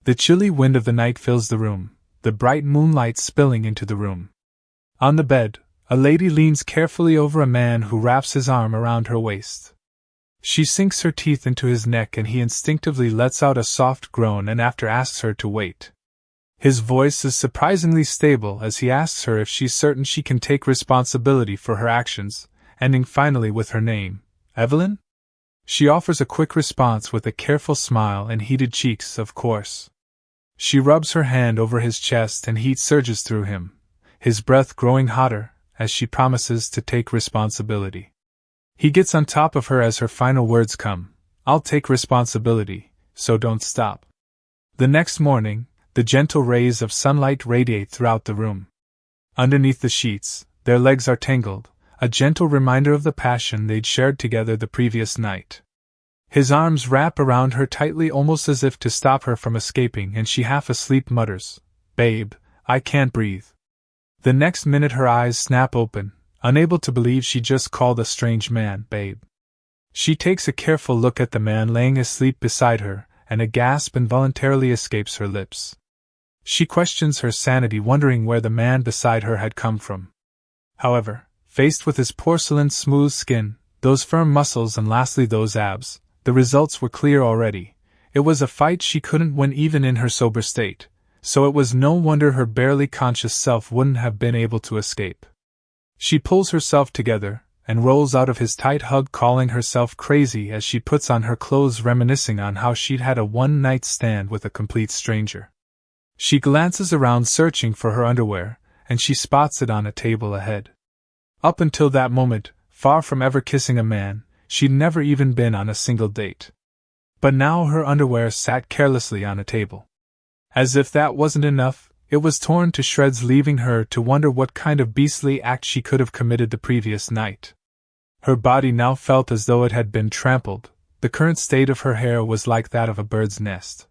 The chilly wind of the night fills the room, the bright moonlight spilling into the room. On the bed, a lady leans carefully over a man who wraps his arm around her waist. She sinks her teeth into his neck and he instinctively lets out a soft groan and after asks her to wait. His voice is surprisingly stable as he asks her if she's certain she can take responsibility for her actions, ending finally with her name, Evelyn? She offers a quick response with a careful smile and heated cheeks, of course. She rubs her hand over his chest and heat surges through him, his breath growing hotter, as she promises to take responsibility. He gets on top of her as her final words come, "I'll take responsibility, so don't stop." The next morning, the gentle rays of sunlight radiate throughout the room. Underneath the sheets, their legs are tangled, a gentle reminder of the passion they'd shared together the previous night. His arms wrap around her tightly, almost as if to stop her from escaping, and she half asleep mutters, "Babe, I can't breathe." The next minute her eyes snap open, unable to believe she just called a strange man babe. She takes a careful look at the man laying asleep beside her, and a gasp involuntarily escapes her lips. She questions her sanity, wondering where the man beside her had come from. However, faced with his porcelain-smooth skin, those firm muscles and lastly those abs, the results were clear already. It was a fight she couldn't win even in her sober state, so it was no wonder her barely conscious self wouldn't have been able to escape. She pulls herself together, and rolls out of his tight hug, calling herself crazy as she puts on her clothes, reminiscing on how she'd had a one-night stand with a complete stranger. She glances around searching for her underwear, and she spots it on a table ahead. Up until that moment, far from ever kissing a man, she'd never even been on a single date. But now her underwear sat carelessly on a table. As if that wasn't enough, it was torn to shreds, leaving her to wonder what kind of beastly act she could have committed the previous night. Her body now felt as though it had been trampled. The current state of her hair was like that of a bird's nest.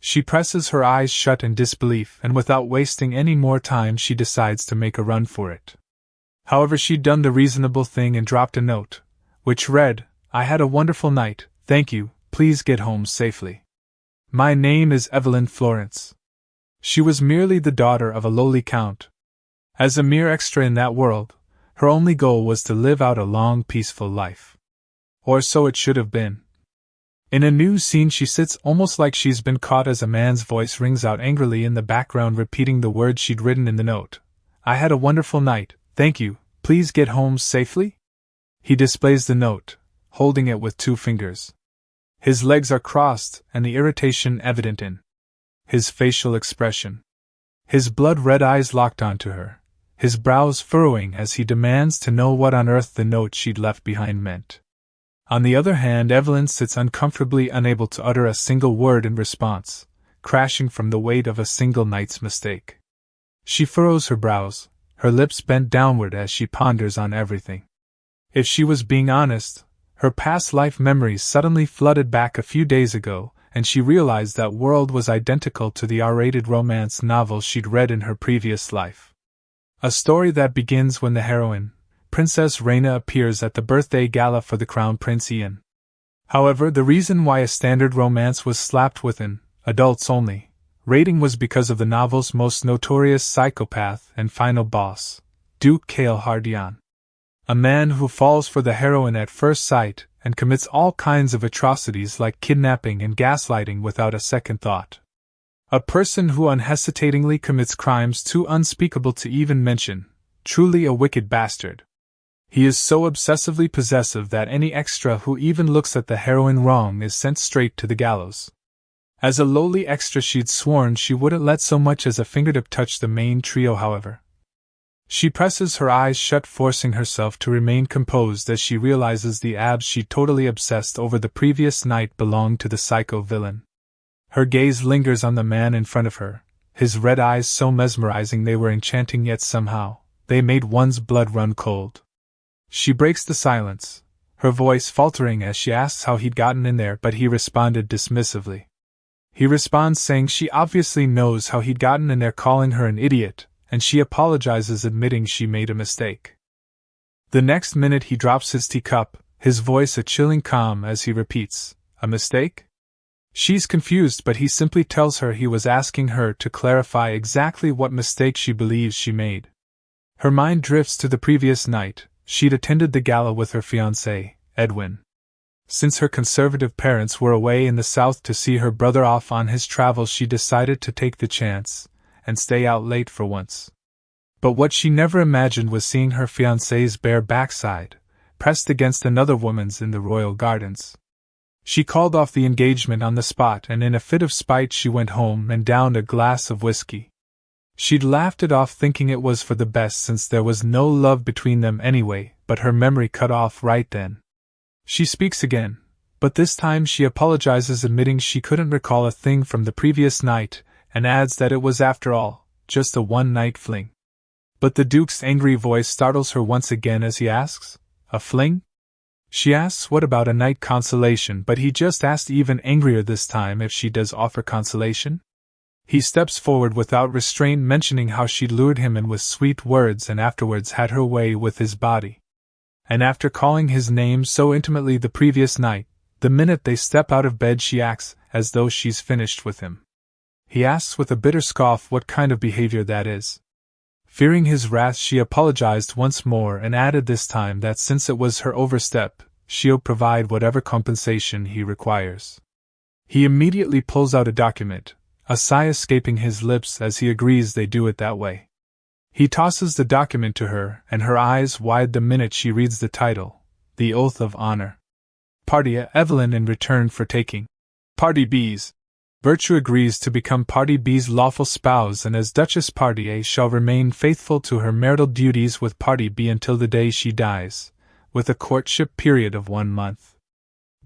She presses her eyes shut in disbelief, and without wasting any more time she decides to make a run for it. However, she'd done the reasonable thing and dropped a note, which read, "I had a wonderful night, thank you, please get home safely. My name is Evelyn Florence." She was merely the daughter of a lowly count. As a mere extra in that world, her only goal was to live out a long, peaceful life. Or so it should have been. In a new scene she sits almost like she's been caught as a man's voice rings out angrily in the background, repeating the words she'd written in the note. "I had a wonderful night, thank you, please get home safely?" He displays the note, holding it with 2 fingers. His legs are crossed, and the irritation evident in his facial expression. His blood-red eyes locked onto her, his brows furrowing as he demands to know what on earth the note she'd left behind meant. On the other hand, Evelyn sits uncomfortably, unable to utter a single word in response, crashing from the weight of a single night's mistake. She furrows her brows, her lips bent downward as she ponders on everything. If she was being honest, her past life memories suddenly flooded back a few days ago, and she realized that world was identical to the R-rated romance novel she'd read in her previous life. A story that begins when the heroine, Princess Reina, appears at the birthday gala for the Crown Prince Ian. However, the reason why a standard romance was slapped with an adults only rating was because of the novel's most notorious psychopath and final boss, Duke Kale-Hardian. A man who falls for the heroine at first sight and commits all kinds of atrocities like kidnapping and gaslighting without a second thought. A person who unhesitatingly commits crimes too unspeakable to even mention, truly a wicked bastard. He is so obsessively possessive that any extra who even looks at the heroine wrong is sent straight to the gallows. As a lowly extra she'd sworn she wouldn't let so much as a fingertip touch the main trio. However, she presses her eyes shut, forcing herself to remain composed as she realizes the abs she totally obsessed over the previous night belonged to the psycho villain. Her gaze lingers on the man in front of her, his red eyes so mesmerizing they were enchanting, yet somehow they made one's blood run cold. She breaks the silence, her voice faltering as she asks how he'd gotten in there, but he responded dismissively. He responds saying she obviously knows how he'd gotten in there, calling her an idiot, and she apologizes, admitting she made a mistake. The next minute he drops his teacup, his voice a chilling calm as he repeats, "A mistake? She's confused, but he simply tells her he was asking her to clarify exactly what mistake she believes she made. Her mind drifts to the previous night. She'd attended the gala with her fiancé, Edwin. Since her conservative parents were away in the south to see her brother off on his travels, she decided to take the chance and stay out late for once. But what she never imagined was seeing her fiancé's bare backside pressed against another woman's in the royal gardens. She called off the engagement on the spot, and in a fit of spite she went home and downed a glass of whiskey. She'd laughed it off, thinking it was for the best since there was no love between them anyway, but her memory cut off right then. She speaks again, but this time she apologizes, admitting she couldn't recall a thing from the previous night, and adds that it was, after all, just a one-night fling. But the Duke's angry voice startles her once again as he asks, "A fling?" She asks what about a night consolation, but he just asked even angrier this time if she does offer consolation. He steps forward without restraint, mentioning how she'd lured him in with sweet words and afterwards had her way with his body. And after calling his name so intimately the previous night, the minute they step out of bed she acts as though she's finished with him. He asks with a bitter scoff what kind of behavior that is. Fearing his wrath, she apologized once more and added this time that since it was her overstep, she'll provide whatever compensation he requires. He immediately pulls out a document, a sigh escaping his lips as he agrees they do it that way. He tosses the document to her, and her eyes widen the minute she reads the title, The Oath of Honor. Party A, Evelyn in return for taking Party B's. Virtue agrees to become Party B's lawful spouse, and as Duchess Party A shall remain faithful to her marital duties with Party B until the day she dies, with a courtship period of 1 month.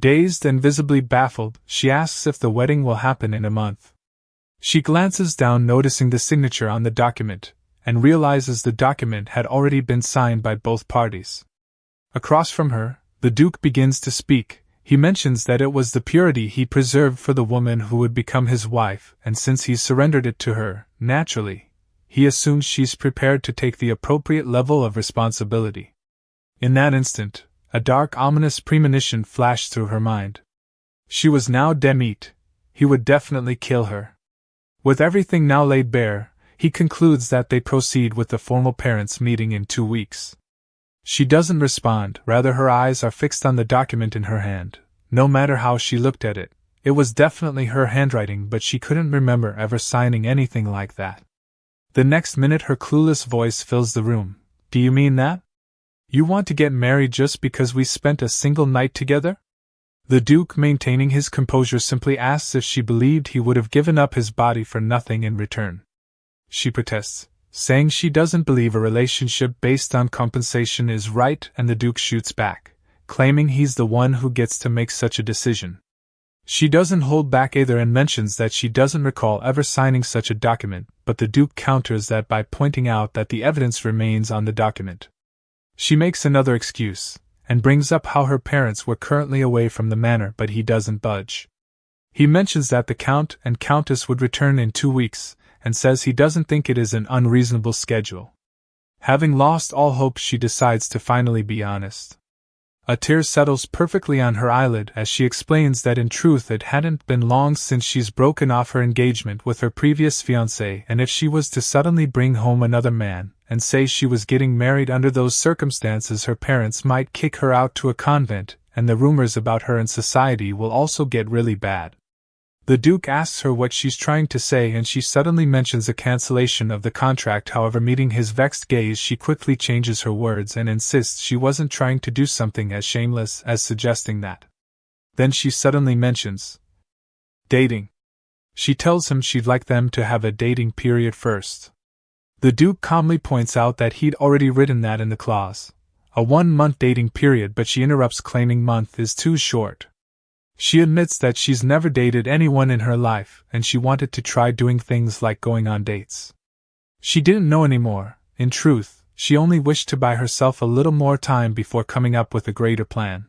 Dazed and visibly baffled, she asks if the wedding will happen in a month. She glances down, noticing the signature on the document, and realizes the document had already been signed by both parties. Across from her, the Duke begins to speak. He mentions that it was the purity he preserved for the woman who would become his wife, and since he surrendered it to her, naturally, he assumes she's prepared to take the appropriate level of responsibility. In that instant, a dark, ominous premonition flashed through her mind. She was now dead meat. He would definitely kill her. With everything now laid bare, he concludes that they proceed with the formal parents' meeting in 2 weeks. She doesn't respond, rather her eyes are fixed on the document in her hand. No matter how she looked at it, it was definitely her handwriting, but she couldn't remember ever signing anything like that. The next minute her clueless voice fills the room. "Do you mean that? You want to get married just because we spent a single night together?" The Duke, maintaining his composure, simply asks if she believed he would have given up his body for nothing in return. She protests, saying she doesn't believe a relationship based on compensation is right, and the Duke shoots back, claiming he's the one who gets to make such a decision. She doesn't hold back either and mentions that she doesn't recall ever signing such a document, but the Duke counters that by pointing out that the evidence remains on the document. She makes another excuse, and brings up how her parents were currently away from the manor, but he doesn't budge. He mentions that the Count and Countess would return in 2 weeks, and says he doesn't think it is an unreasonable schedule. Having lost all hope, she decides to finally be honest. A tear settles perfectly on her eyelid as she explains that in truth it hadn't been long since she's broken off her engagement with her previous fiancé, and if she was to suddenly bring home another man and say she was getting married under those circumstances, her parents might kick her out to a convent, and the rumors about her in society will also get really bad. The Duke asks her what she's trying to say, and she suddenly mentions a cancellation of the contract. However, meeting his vexed gaze, she quickly changes her words and insists she wasn't trying to do something as shameless as suggesting that. Then she suddenly mentions dating. She tells him she'd like them to have a dating period first. The Duke calmly points out that he'd already written that in the clause, a 1-month dating period, but she interrupts, claiming month is too short. She admits that she's never dated anyone in her life, and she wanted to try doing things like going on dates. She didn't know anymore. In truth, she only wished to buy herself a little more time before coming up with a greater plan.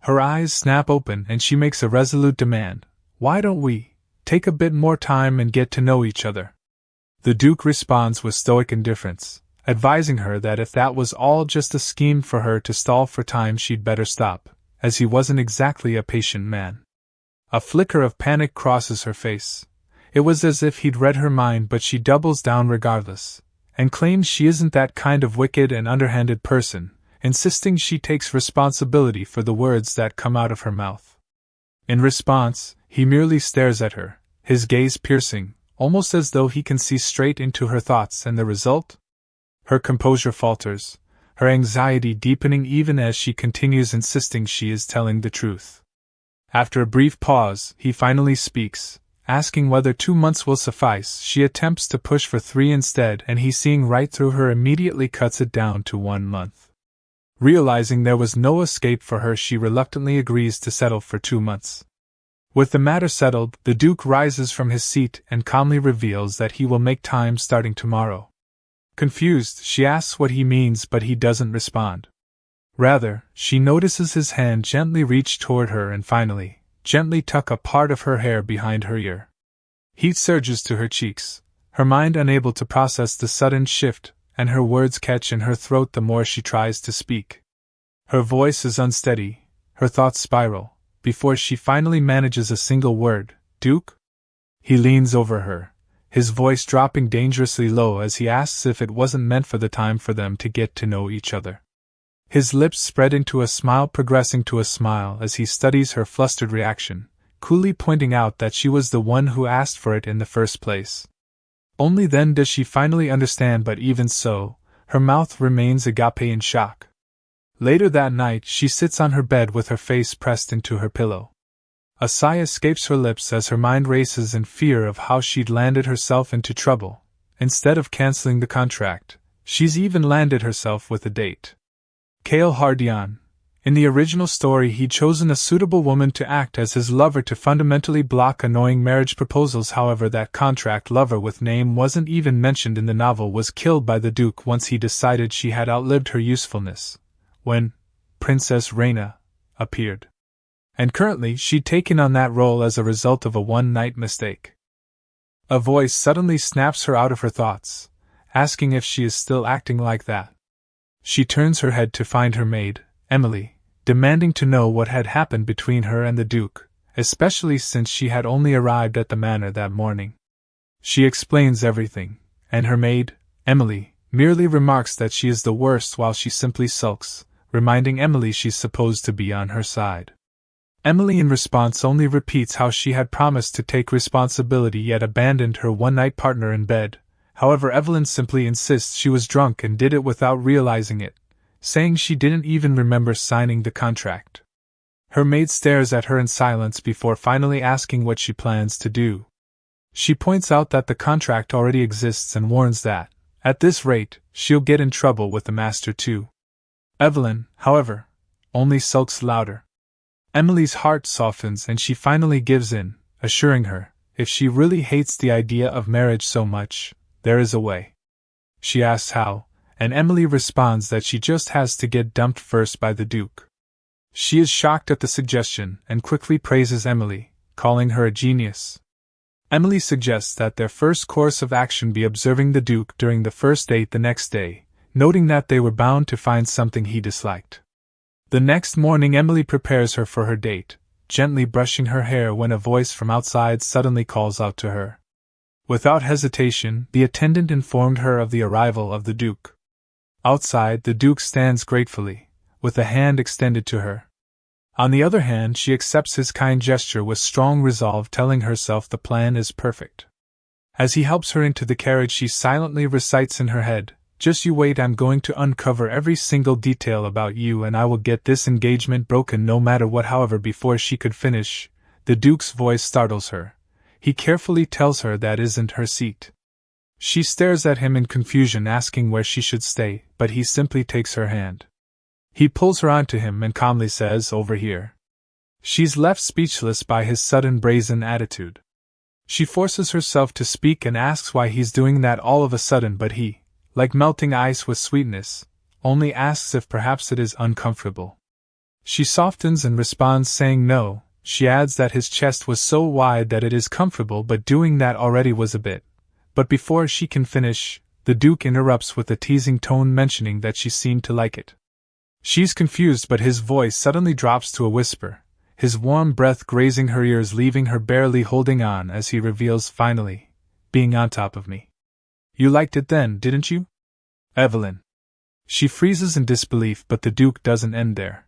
Her eyes snap open and she makes a resolute demand. "Why don't we take a bit more time and get to know each other?" The Duke responds with stoic indifference, advising her that if that was all just a scheme for her to stall for time, she'd better stop, as he wasn't exactly a patient man. A flicker of panic crosses her face. It was as if he'd read her mind, but she doubles down regardless, and claims she isn't that kind of wicked and underhanded person, insisting she takes responsibility for the words that come out of her mouth. In response, he merely stares at her, his gaze piercing, almost as though he can see straight into her thoughts, and the result? Her composure falters, her anxiety deepening even as she continues insisting she is telling the truth. After a brief pause, he finally speaks, asking whether 2 months will suffice. She attempts to push for 3 instead, and he, seeing right through her, immediately cuts it down to 1 month. Realizing there was no escape for her, she reluctantly agrees to settle for 2 months. With the matter settled, the Duke rises from his seat and calmly reveals that he will make time starting tomorrow. Confused, she asks what he means, but he doesn't respond. Rather, she notices his hand gently reach toward her and finally, gently tuck a part of her hair behind her ear. Heat surges to her cheeks, her mind unable to process the sudden shift, and her words catch in her throat the more she tries to speak. Her voice is unsteady, her thoughts spiral, before she finally manages a single word. Duke? He leans over her, his voice dropping dangerously low as he asks if it wasn't meant for the time for them to get to know each other. His lips spread into a smile, progressing to a smile as he studies her flustered reaction, coolly pointing out that she was the one who asked for it in the first place. Only then does she finally understand, but even so, her mouth remains agape in shock. Later that night, she sits on her bed with her face pressed into her pillow. A sigh escapes her lips as her mind races in fear of how she'd landed herself into trouble. Instead of canceling the contract, she's even landed herself with a date. Kale Hardian. In the original story, he'd chosen a suitable woman to act as his lover to fundamentally block annoying marriage proposals. However, that contract lover with name wasn't even mentioned in the novel was killed by the Duke once he decided she had outlived her usefulness, when Princess Reina appeared. And currently she'd taken on that role as a result of a one-night mistake. A voice suddenly snaps her out of her thoughts, asking if she is still acting like that. She turns her head to find her maid, Emily, demanding to know what had happened between her and the Duke, especially since she had only arrived at the manor that morning. She explains everything, and her maid, Emily, merely remarks that she is the worst while she simply sulks, reminding Emily she's supposed to be on her side. Emily in response only repeats how she had promised to take responsibility yet abandoned her one-night partner in bed. However, Evelyn simply insists she was drunk and did it without realizing it, saying she didn't even remember signing the contract. Her maid stares at her in silence before finally asking what she plans to do. She points out that the contract already exists and warns that, at this rate, she'll get in trouble with the master too. Evelyn, however, only sulks louder. Emily's heart softens and she finally gives in, assuring her, if she really hates the idea of marriage so much, there is a way. She asks how, and Emily responds that she just has to get dumped first by the Duke. She is shocked at the suggestion and quickly praises Emily, calling her a genius. Emily suggests that their first course of action be observing the Duke during the first date the next day, noting that they were bound to find something he disliked. The next morning, Emily prepares her for her date, gently brushing her hair when a voice from outside suddenly calls out to her. Without hesitation, the attendant informed her of the arrival of the Duke. Outside, the Duke stands gratefully, with a hand extended to her. On the other hand, she accepts his kind gesture with strong resolve, telling herself the plan is perfect. As he helps her into the carriage, she silently recites in her head, "Just you wait, I'm going to uncover every single detail about you and I will get this engagement broken no matter what." However, before she could finish, the Duke's voice startles her. He carefully tells her that isn't her seat. She stares at him in confusion, asking where she should stay, but he simply takes her hand. He pulls her onto him and calmly says, "Over here." She's left speechless by his sudden brazen attitude. She forces herself to speak and asks why he's doing that all of a sudden, but he, like melting ice with sweetness, only asks if perhaps it is uncomfortable. She softens and responds saying no. She adds that his chest was so wide that it is comfortable, but doing that already was a bit. But before she can finish, the Duke interrupts with a teasing tone, mentioning that she seemed to like it. She's confused, but his voice suddenly drops to a whisper, his warm breath grazing her ears, leaving her barely holding on as he reveals finally, being on top of me. You liked it then, didn't you? Evelyn. She freezes in disbelief, but the Duke doesn't end there.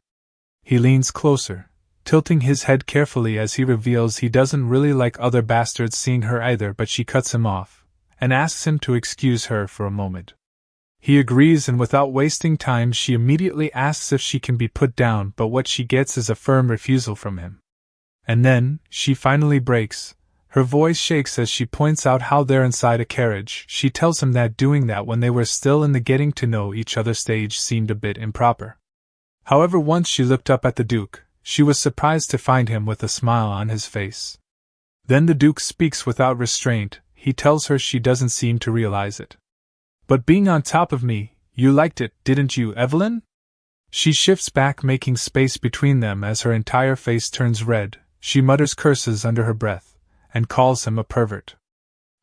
He leans closer, tilting his head carefully as he reveals he doesn't really like other bastards seeing her either, but she cuts him off, and asks him to excuse her for a moment. He agrees, and without wasting time she immediately asks if she can be put down, but what she gets is a firm refusal from him. And then, she finally breaks. Her voice shakes as she points out how they're inside a carriage. She tells him that doing that when they were still in the getting to know each other stage seemed a bit improper. However, once she looked up at the Duke, she was surprised to find him with a smile on his face. Then the Duke speaks without restraint. He tells her she doesn't seem to realize it. But being on top of me, you liked it, didn't you, Evelyn? She shifts back, making space between them as her entire face turns red. She mutters curses under her breath, and calls him a pervert.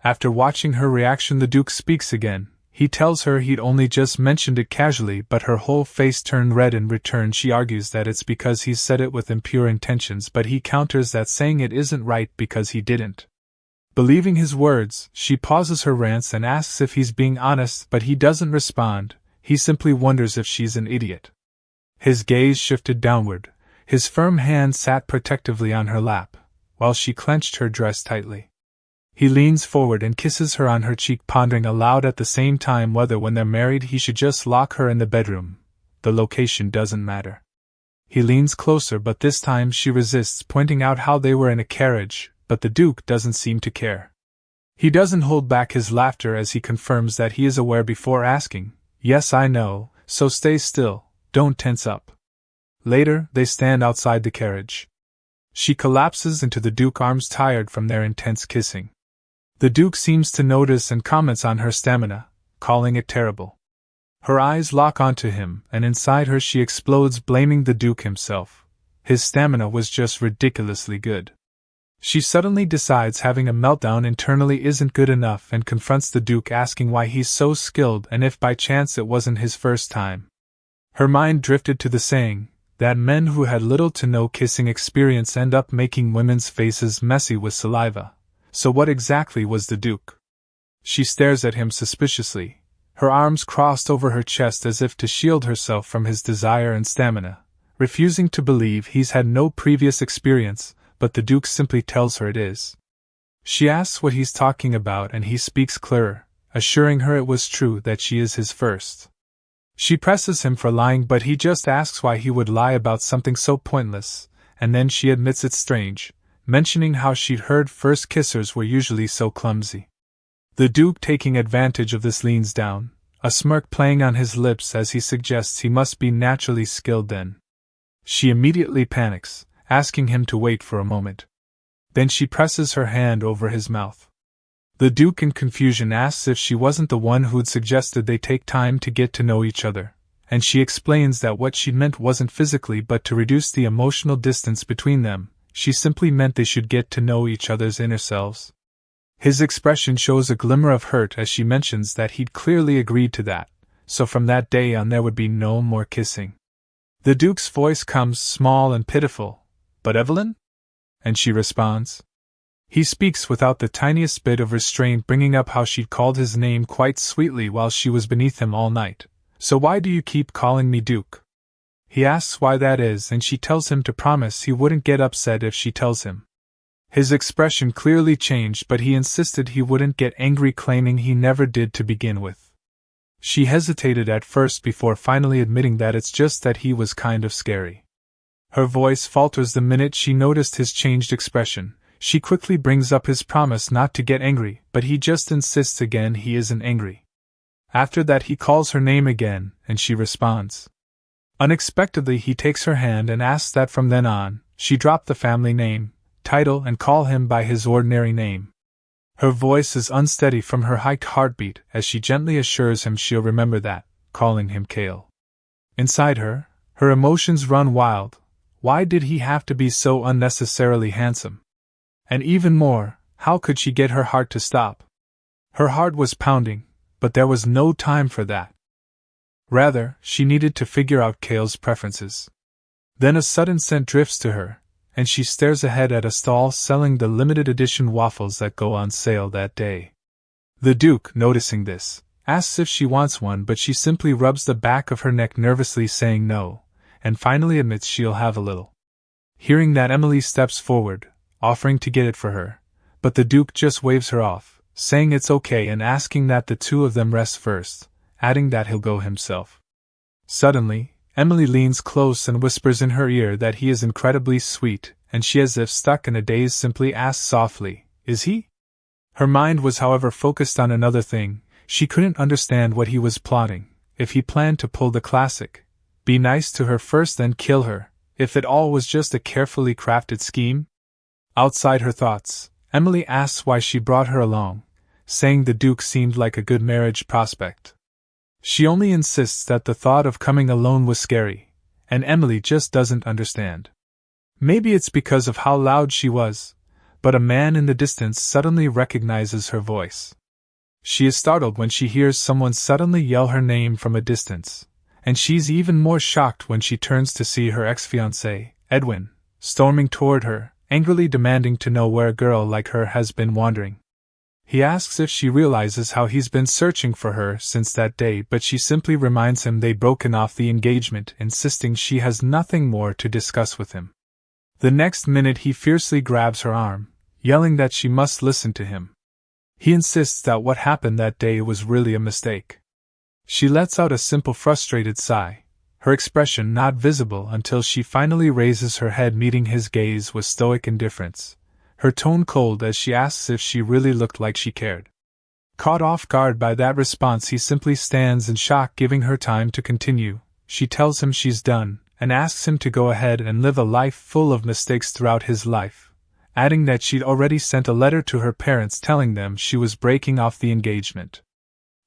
After watching her reaction, the Duke speaks again. He tells her he'd only just mentioned it casually, but her whole face turned red in return. She argues that it's because he said it with impure intentions, but he counters that saying it isn't right because he didn't. Believing his words, she pauses her rants and asks if he's being honest, but he doesn't respond. He simply wonders if she's an idiot. His gaze shifted downward. His firm hand sat protectively on her lap, while she clenched her dress tightly. He leans forward and kisses her on her cheek, pondering aloud at the same time whether when they're married he should just lock her in the bedroom. The location doesn't matter. He leans closer, but this time she resists, pointing out how they were in a carriage, but the Duke doesn't seem to care. He doesn't hold back his laughter as he confirms that he is aware before asking, "Yes, I know, so stay still, don't tense up." Later, they stand outside the carriage. She collapses into the Duke's arms, tired from their intense kissing. The Duke seems to notice and comments on her stamina, calling it terrible. Her eyes lock onto him, and inside her she explodes, blaming the Duke himself. His stamina was just ridiculously good. She suddenly decides having a meltdown internally isn't good enough and confronts the Duke, asking why he's so skilled and if by chance it wasn't his first time. Her mind drifted to the saying that men who had little to no kissing experience end up making women's faces messy with saliva. So what exactly was the Duke? She stares at him suspiciously, her arms crossed over her chest as if to shield herself from his desire and stamina, refusing to believe he's had no previous experience, but the Duke simply tells her it is. She asks what he's talking about and he speaks clearer, assuring her it was true that she is his first. She presses him for lying, but he just asks why he would lie about something so pointless, and then she admits it's strange, mentioning how she'd heard first kissers were usually so clumsy. The Duke, taking advantage of this, leans down, a smirk playing on his lips as he suggests he must be naturally skilled then. She immediately panics, asking him to wait for a moment. Then she presses her hand over his mouth. The Duke, in confusion, asks if she wasn't the one who'd suggested they take time to get to know each other, and she explains that what she meant wasn't physically but to reduce the emotional distance between them. She simply meant they should get to know each other's inner selves. His expression shows a glimmer of hurt as she mentions that he'd clearly agreed to that, so from that day on there would be no more kissing. The Duke's voice comes small and pitiful. "But Evelyn?" And she responds. He speaks without the tiniest bit of restraint, bringing up how she'd called his name quite sweetly while she was beneath him all night. "So why do you keep calling me Duke?" He asks why that is, and she tells him to promise he wouldn't get upset if she tells him. His expression clearly changed, but he insisted he wouldn't get angry, claiming he never did to begin with. She hesitated at first before finally admitting that it's just that he was kind of scary. Her voice falters the minute she noticed his changed expression. She quickly brings up his promise not to get angry, but he just insists again he isn't angry. After that he calls her name again, and she responds. Unexpectedly he takes her hand and asks that from then on, she drop the family name, title, and call him by his ordinary name. Her voice is unsteady from her hiked heartbeat as she gently assures him she'll remember that, calling him Kale. Inside her, her emotions run wild. Why did he have to be so unnecessarily handsome? And even more, how could she get her heart to stop? Her heart was pounding, but there was no time for that. Rather, she needed to figure out Kale's preferences. Then a sudden scent drifts to her, and she stares ahead at a stall selling the limited edition waffles that go on sale that day. The Duke, noticing this, asks if she wants one, but she simply rubs the back of her neck nervously, saying no, and finally admits she'll have a little. Hearing that, Emily steps forward, offering to get it for her, but the Duke just waves her off, saying it's okay and asking that the two of them rest first, adding that he'll go himself. Suddenly, Emily leans close and whispers in her ear that he is incredibly sweet, and she, as if stuck in a daze, simply asks softly, "Is he?" Her mind was, however, focused on another thing. She couldn't understand what he was plotting, if he planned to pull the classic, be nice to her first then kill her, if it all was just a carefully crafted scheme. Outside her thoughts, Emily asks why she brought her along, saying the Duke seemed like a good marriage prospect. She only insists that the thought of coming alone was scary, and Emily just doesn't understand. Maybe it's because of how loud she was, but a man in the distance suddenly recognizes her voice. She is startled when she hears someone suddenly yell her name from a distance, and she's even more shocked when she turns to see her ex-fiancé, Edwin, storming toward her, angrily demanding to know where a girl like her has been wandering. He asks if she realizes how he's been searching for her since that day, but she simply reminds him they'd broken off the engagement, insisting she has nothing more to discuss with him. The next minute he fiercely grabs her arm, yelling that she must listen to him. He insists that what happened that day was really a mistake. She lets out a simple frustrated sigh, her expression not visible until she finally raises her head, meeting his gaze with stoic indifference, her tone cold as she asks if she really looked like she cared. Caught off guard by that response, he simply stands in shock, giving her time to continue. She tells him she's done, and asks him to go ahead and live a life full of mistakes throughout his life, adding that she'd already sent a letter to her parents telling them she was breaking off the engagement.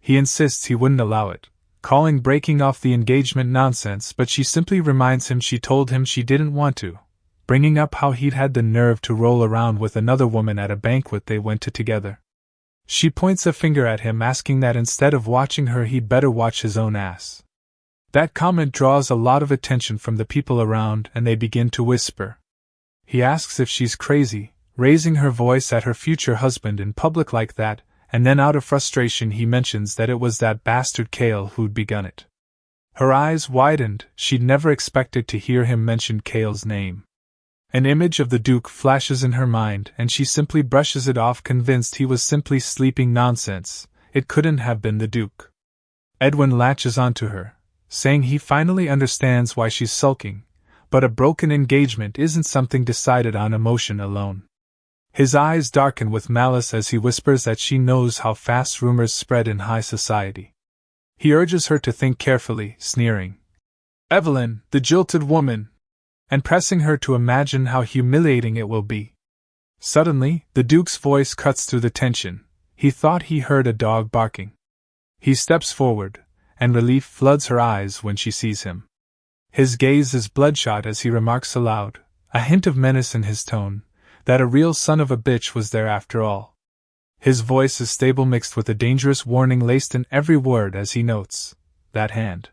He insists he wouldn't allow it, calling breaking off the engagement nonsense, but she simply reminds him she told him she didn't want to, bringing up how he'd had the nerve to roll around with another woman at a banquet they went to together. She points a finger at him, asking that instead of watching her he'd better watch his own ass. That comment draws a lot of attention from the people around, and they begin to whisper. He asks if she's crazy, raising her voice at her future husband in public like that, and then out of frustration he mentions that it was that bastard Cale who'd begun it. Her eyes widened. She'd never expected to hear him mention Cale's name. An image of the Duke flashes in her mind, and she simply brushes it off, convinced he was simply sleeping nonsense. It couldn't have been the Duke. Edwin latches onto her, saying he finally understands why she's sulking, but a broken engagement isn't something decided on emotion alone. His eyes darken with malice as he whispers that she knows how fast rumors spread in high society. He urges her to think carefully, sneering, "Evelyn, the jilted woman," and pressing her to imagine how humiliating it will be. Suddenly, the Duke's voice cuts through the tension. He thought he heard a dog barking. He steps forward, and relief floods her eyes when she sees him. His gaze is bloodshot as he remarks aloud, a hint of menace in his tone, that a real son of a bitch was there after all. His voice is stable, mixed with a dangerous warning laced in every word as he notes, "That hand.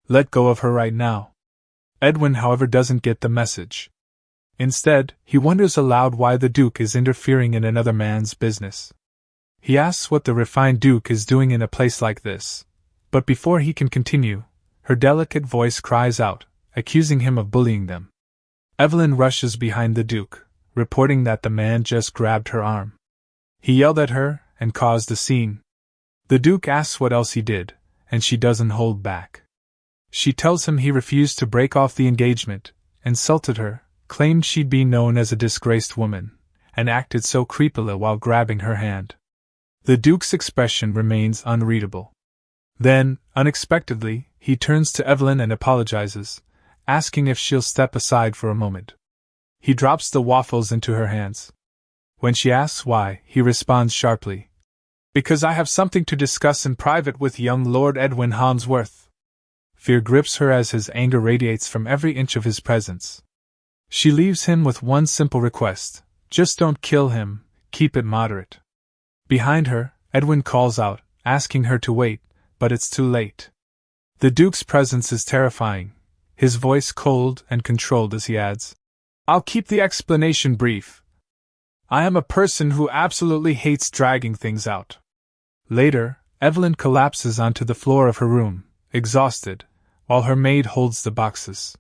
Let go of her right now." Edwin, however, doesn't get the message. Instead, he wonders aloud why the Duke is interfering in another man's business. He asks what the refined Duke is doing in a place like this, but before he can continue, her delicate voice cries out, accusing him of bullying them. Evelyn rushes behind the Duke, reporting that the man just grabbed her arm. He yelled at her and caused a scene. The Duke asks what else he did, and she doesn't hold back. She tells him he refused to break off the engagement, insulted her, claimed she'd be known as a disgraced woman, and acted so creepily while grabbing her hand. The Duke's expression remains unreadable. Then, unexpectedly, he turns to Evelyn and apologizes, asking if she'll step aside for a moment. He drops the waffles into her hands. When she asks why, he responds sharply, "Because I have something to discuss in private with young Lord Edwin Harmsworth." Fear grips her as his anger radiates from every inch of his presence. She leaves him with one simple request: just don't kill him, keep it moderate. Behind her, Edwin calls out, asking her to wait, but it's too late. The Duke's presence is terrifying, his voice cold and controlled as he adds, I'll keep the explanation brief. I am a person who absolutely hates dragging things out. Later, Evelyn collapses onto the floor of her room, exhausted, while her maid holds the boxes.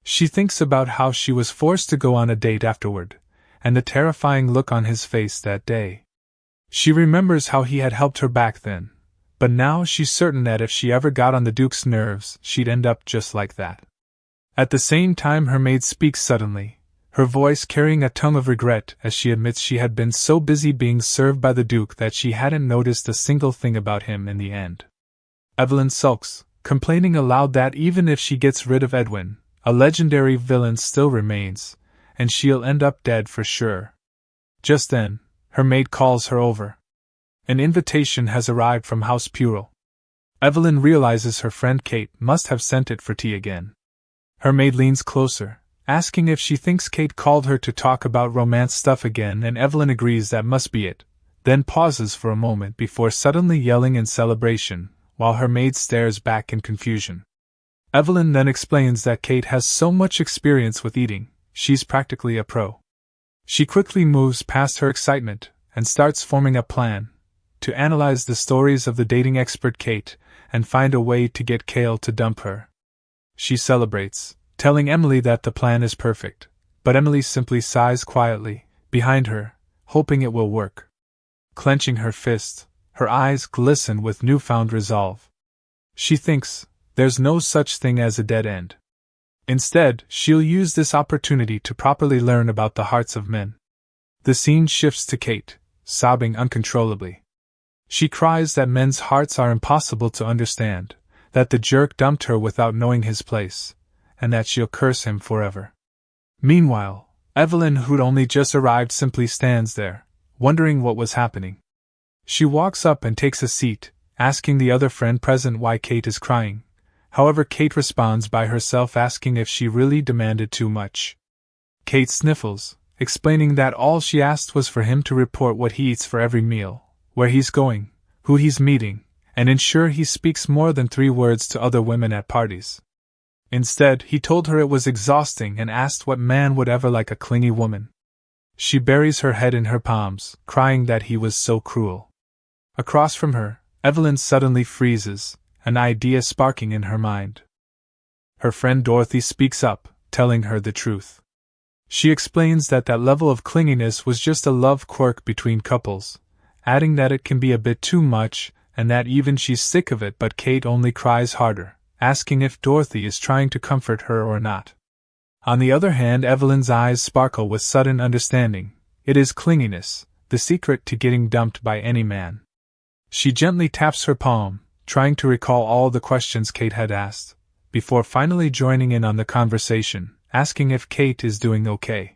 She thinks about how she was forced to go on a date afterward, and the terrifying look on his face that day. She remembers how he had helped her back then, but now she's certain that if she ever got on the Duke's nerves, she'd end up just like that. At the same time, her maid speaks suddenly, her voice carrying a tongue of regret as she admits she had been so busy being served by the Duke that she hadn't noticed a single thing about him in the end. Evelyn sulks, complaining aloud that even if she gets rid of Edwin, a legendary villain still remains, and she'll end up dead for sure. Just then, her maid calls her over. An invitation has arrived from House Purell. Evelyn realizes her friend Kate must have sent it for tea again. Her maid leans closer, asking if she thinks Kate called her to talk about romance stuff again, and Evelyn agrees that must be it, then pauses for a moment before suddenly yelling in celebration, while her maid stares back in confusion. Evelyn then explains that Kate has so much experience with eating, she's practically a pro. She quickly moves past her excitement and starts forming a plan to analyze the stories of the dating expert Kate and find a way to get Cale to dump her. She celebrates, telling Emily that the plan is perfect, but Emily simply sighs quietly, behind her, hoping it will work. Clenching her fist, her eyes glisten with newfound resolve. She thinks, there's no such thing as a dead end. Instead, she'll use this opportunity to properly learn about the hearts of men. The scene shifts to Kate, sobbing uncontrollably. She cries that men's hearts are impossible to understand, that the jerk dumped her without knowing his place, and that she'll curse him forever. Meanwhile, Evelyn, who'd only just arrived, simply stands there, wondering what was happening. She walks up and takes a seat, asking the other friend present why Kate is crying. However, Kate responds by herself asking if she really demanded too much. Kate sniffles, explaining that all she asked was for him to report what he eats for every meal, where he's going, who he's meeting, and ensure he speaks more than 3 words to other women at parties. Instead, he told her it was exhausting and asked what man would ever like a clingy woman. She buries her head in her palms, crying that he was so cruel. Across from her, Evelyn suddenly freezes, an idea sparking in her mind. Her friend Dorothy speaks up, telling her the truth. She explains that level of clinginess was just a love quirk between couples, adding that it can be a bit too much, and that even she's sick of it, but Kate only cries harder, asking if Dorothy is trying to comfort her or not. On the other hand, Evelyn's eyes sparkle with sudden understanding. It is clinginess, the secret to getting dumped by any man. She gently taps her palm, trying to recall all the questions Kate had asked, before finally joining in on the conversation, asking if Kate is doing okay.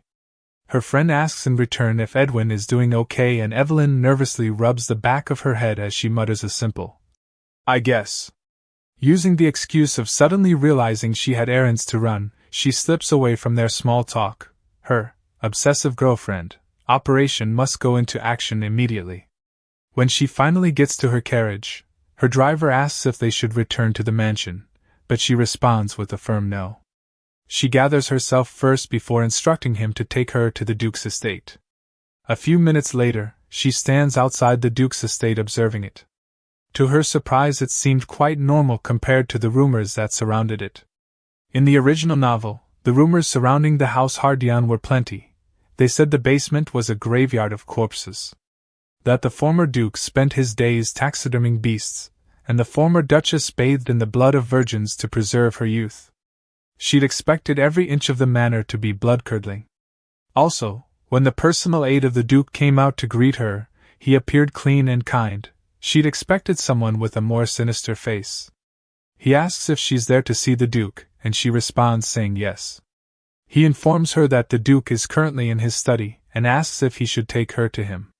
Her friend asks in return if Edwin is doing okay, and Evelyn nervously rubs the back of her head as she mutters a simple, "I guess." Using the excuse of suddenly realizing she had errands to run, she slips away from their small talk. Her obsessive girlfriend operation must go into action immediately. When she finally gets to her carriage, her driver asks if they should return to the mansion, but she responds with a firm no. She gathers herself first before instructing him to take her to the Duke's estate. A few minutes later, she stands outside the Duke's estate observing it. To her surprise, it seemed quite normal compared to the rumors that surrounded it. In the original novel, the rumors surrounding the House Hardion were plenty. They said the basement was a graveyard of corpses, that the former Duke spent his days taxiderming beasts, and the former Duchess bathed in the blood of virgins to preserve her youth. She'd expected every inch of the manor to be blood-curdling. Also, when the personal aide of the Duke came out to greet her, he appeared clean and kind. She'd expected someone with a more sinister face. He asks if she's there to see the Duke, and she responds saying yes. He informs her that the Duke is currently in his study, and asks if he should take her to him.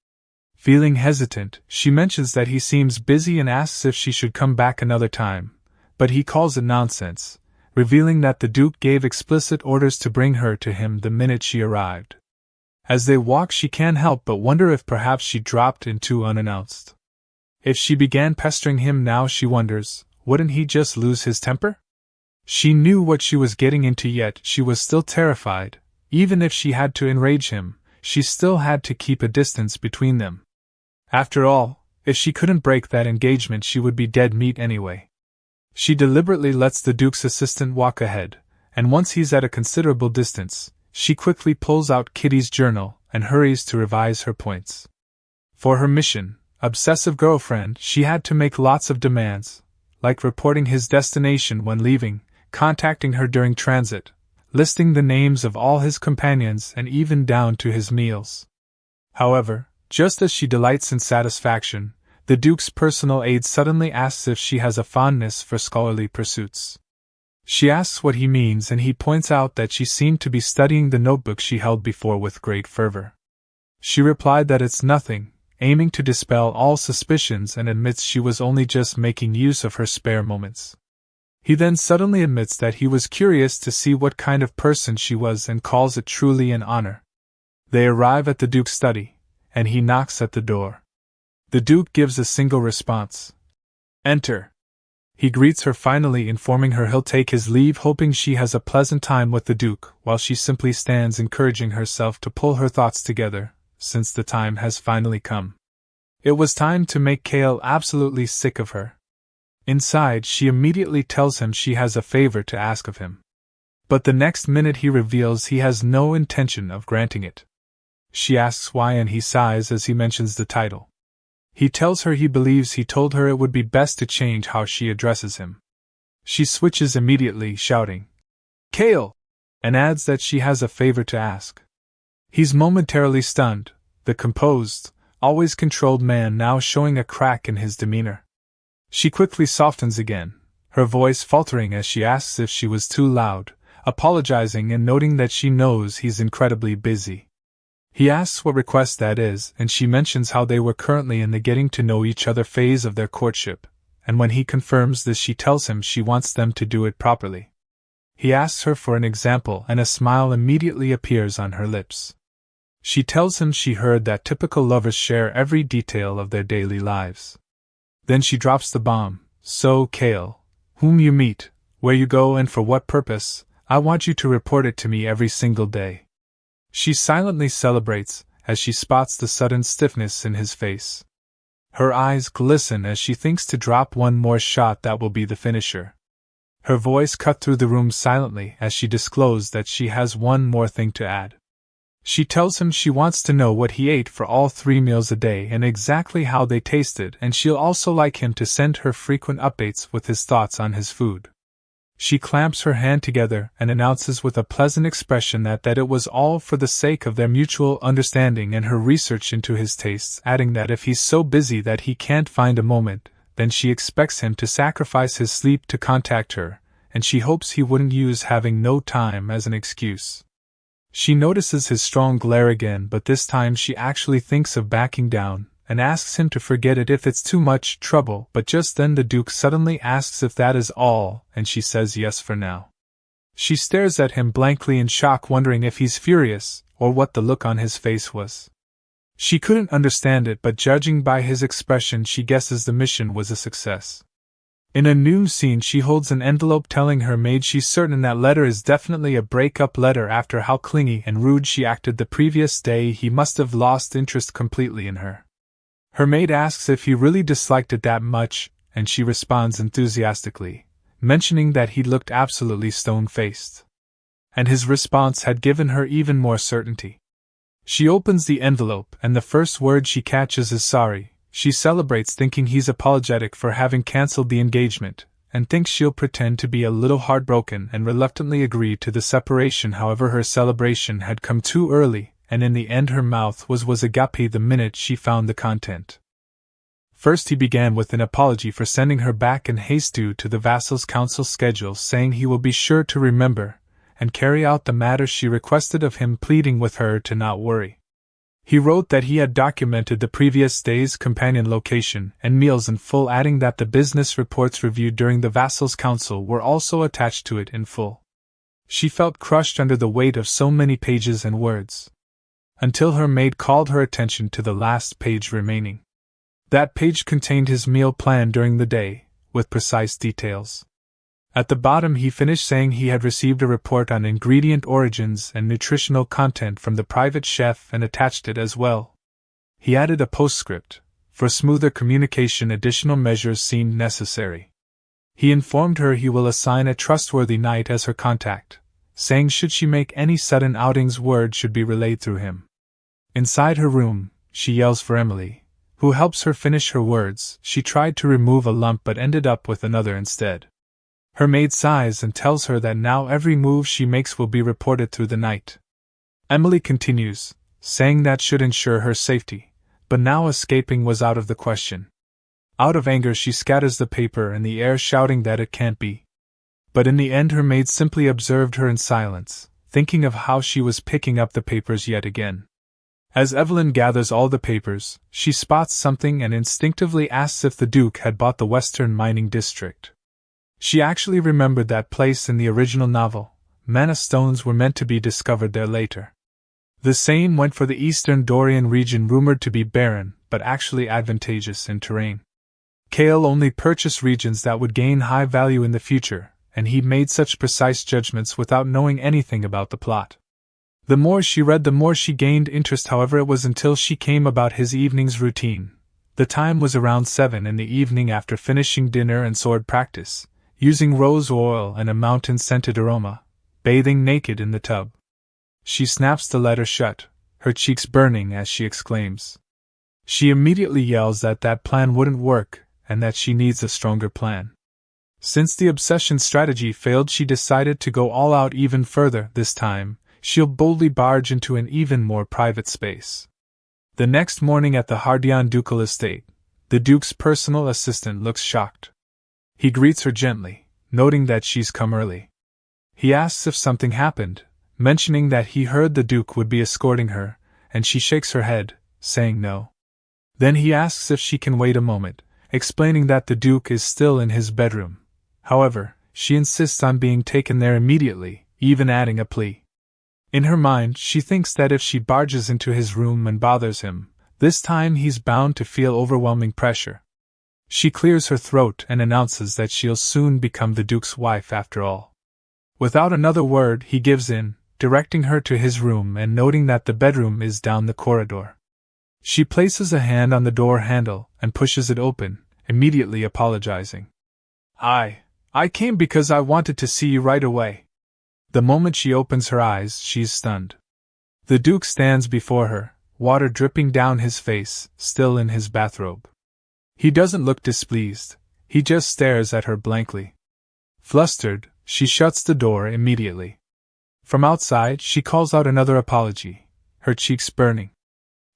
Feeling hesitant, she mentions that he seems busy and asks if she should come back another time, but he calls it nonsense, revealing that the Duke gave explicit orders to bring her to him the minute she arrived. As they walk, she can't help but wonder if perhaps she dropped in too unannounced. If she began pestering him now, she wonders, wouldn't he just lose his temper? She knew what she was getting into, yet she was still terrified, Even if she had to enrage him, she still had to keep a distance between them. After all, if she couldn't break that engagement, she would be dead meat anyway. She deliberately lets the Duke's assistant walk ahead, and once he's at a considerable distance, she quickly pulls out Kitty's journal and hurries to revise her points. For her mission, obsessive girlfriend, she had to make lots of demands, like reporting his destination when leaving, contacting her during transit, listing the names of all his companions and even down to his meals. However, just as she delights in satisfaction, the Duke's personal aide suddenly asks if she has a fondness for scholarly pursuits. She asks what he means, and he points out that she seemed to be studying the notebook she held before with great fervor. She replied that it's nothing, aiming to dispel all suspicions, and admits she was only just making use of her spare moments. He then suddenly admits that he was curious to see what kind of person she was and calls it truly an honor. They arrive at the Duke's study, and he knocks at the door. The Duke gives a single response: "Enter." He greets her finally, informing her he'll take his leave, hoping she has a pleasant time with the Duke, while she simply stands encouraging herself to pull her thoughts together, since the time has finally come. It was time to make Kale absolutely sick of her. Inside, she immediately tells him she has a favor to ask of him. But the next minute he reveals he has no intention of granting it. She asks why, and he sighs as he mentions the title. He tells her he believes he told her it would be best to change how she addresses him. She switches immediately, shouting, "Kale!" and adds that she has a favor to ask. He's momentarily stunned, the composed, always controlled man now showing a crack in his demeanor. She quickly softens again, her voice faltering as she asks if she was too loud, apologizing and noting that she knows he's incredibly busy. He asks what request that is, and she mentions how they were currently in the getting to know each other phase of their courtship, and when he confirms this, she tells him she wants them to do it properly. He asks her for an example, and a smile immediately appears on her lips. She tells him she heard that typical lovers share every detail of their daily lives. Then she drops the bomb: "So, Kale, whom you meet, where you go, and for what purpose, I want you to report it to me every single day." She silently celebrates, as she spots the sudden stiffness in his face. Her eyes glisten as she thinks to drop one more shot that will be the finisher. Her voice cut through the room silently as she disclosed that she has one more thing to add. She tells him she wants to know what he ate for all 3 meals a day and exactly how they tasted, and she'll also like him to send her frequent updates with his thoughts on his food. She clamps her hand together and announces with a pleasant expression that it was all for the sake of their mutual understanding and her research into his tastes, adding that if he's so busy that he can't find a moment, then she expects him to sacrifice his sleep to contact her, and she hopes he wouldn't use having no time as an excuse. She notices his strong glare again, but this time she actually thinks of backing down, and asks him to forget it if it's too much trouble, but just then the Duke suddenly asks if that is all, and she says yes for now. She stares at him blankly in shock, wondering if he's furious, or what the look on his face was. She couldn't understand it, but judging by his expression she guesses the mission was a success. In a new scene, she holds an envelope telling her maid she's certain that letter is definitely a breakup letter. After how clingy and rude she acted the previous day, he must have lost interest completely in her. Her maid asks if he really disliked it that much, and she responds enthusiastically, mentioning that he looked absolutely stone-faced. And his response had given her even more certainty. She opens the envelope, and the first word she catches is sorry. She celebrates, thinking he's apologetic for having cancelled the engagement, and thinks she'll pretend to be a little heartbroken and reluctantly agree to the separation. However, her celebration had come too early, and in the end her mouth was agape the minute she found the content. First he began with an apology for sending her back in haste due to the Vassals' Council schedule, saying he will be sure to remember and carry out the matter she requested of him, pleading with her to not worry. He wrote that he had documented the previous day's companion location and meals in full, adding that the business reports reviewed during the Vassals' Council were also attached to it in full. She felt crushed under the weight of so many pages and words, until her maid called her attention to the last page remaining. That page contained his meal plan during the day, with precise details. At the bottom he finished saying he had received a report on ingredient origins and nutritional content from the private chef and attached it as well. He added a postscript: for smoother communication additional measures seemed necessary. He informed her he will assign a trustworthy knight as her contact, saying should she make any sudden outings word should be relayed through him. Inside her room, she yells for Emily, who helps her finish her words. She tried to remove a lump but ended up with another instead. Her maid sighs and tells her that now every move she makes will be reported through the night. Emily continues, saying that should ensure her safety, but now escaping was out of the question. Out of anger she scatters the paper in the air shouting that it can't be. But in the end her maid simply observed her in silence, thinking of how she was picking up the papers yet again. As Evelyn gathers all the papers, she spots something and instinctively asks if the Duke had bought the Western Mining District. She actually remembered that place in the original novel. Mana stones were meant to be discovered there later. The same went for the Eastern Dorian region, rumored to be barren, but actually advantageous in terrain. Kale only purchased regions that would gain high value in the future, and he made such precise judgments without knowing anything about the plot. The more she read, the more she gained interest. However, it was until she came about his evening's routine. The time was around 7 in the evening after finishing dinner and sword practice, using rose oil and a mountain-scented aroma, bathing naked in the tub. She snaps the letter shut, her cheeks burning as she exclaims. She immediately yells that that plan wouldn't work, and that she needs a stronger plan. Since the obsession strategy failed, she decided to go all out even further. This time, she'll boldly barge into an even more private space. The next morning at the Hardian ducal estate, the Duke's personal assistant looks shocked. He greets her gently, noting that she's come early. He asks if something happened, mentioning that he heard the Duke would be escorting her, and she shakes her head, saying no. Then he asks if she can wait a moment, explaining that the Duke is still in his bedroom. However, she insists on being taken there immediately, even adding a plea. In her mind, she thinks that if she barges into his room and bothers him, this time he's bound to feel overwhelming pressure. She clears her throat and announces that she'll soon become the Duke's wife after all. Without another word, he gives in, directing her to his room and noting that the bedroom is down the corridor. She places a hand on the door handle and pushes it open, immediately apologizing. I came because I wanted to see you right away. The moment she opens her eyes, she's stunned. The Duke stands before her, water dripping down his face, still in his bathrobe. He doesn't look displeased, he just stares at her blankly. Flustered, she shuts the door immediately. From outside, she calls out another apology, her cheeks burning.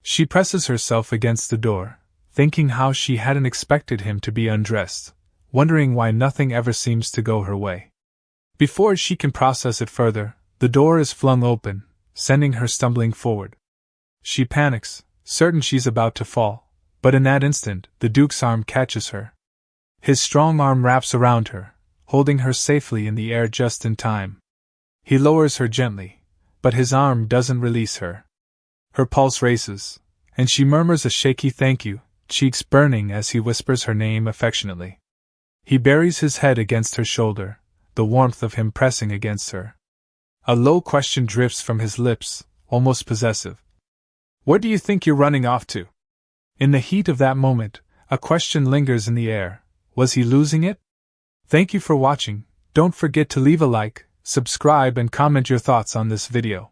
She presses herself against the door, thinking how she hadn't expected him to be undressed, wondering why nothing ever seems to go her way. Before she can process it further, the door is flung open, sending her stumbling forward. She panics, certain she's about to fall, but in that instant, the Duke's arm catches her. His strong arm wraps around her, holding her safely in the air just in time. He lowers her gently, but his arm doesn't release her. Her pulse races, and she murmurs a shaky thank you, cheeks burning as he whispers her name affectionately. He buries his head against her shoulder, the warmth of him pressing against her. A low question drifts from his lips, almost possessive. Where do you think you're running off to? In the heat of that moment, a question lingers in the air. Was he losing it? Thank you for watching. Don't forget to leave a like, subscribe and comment your thoughts on this video.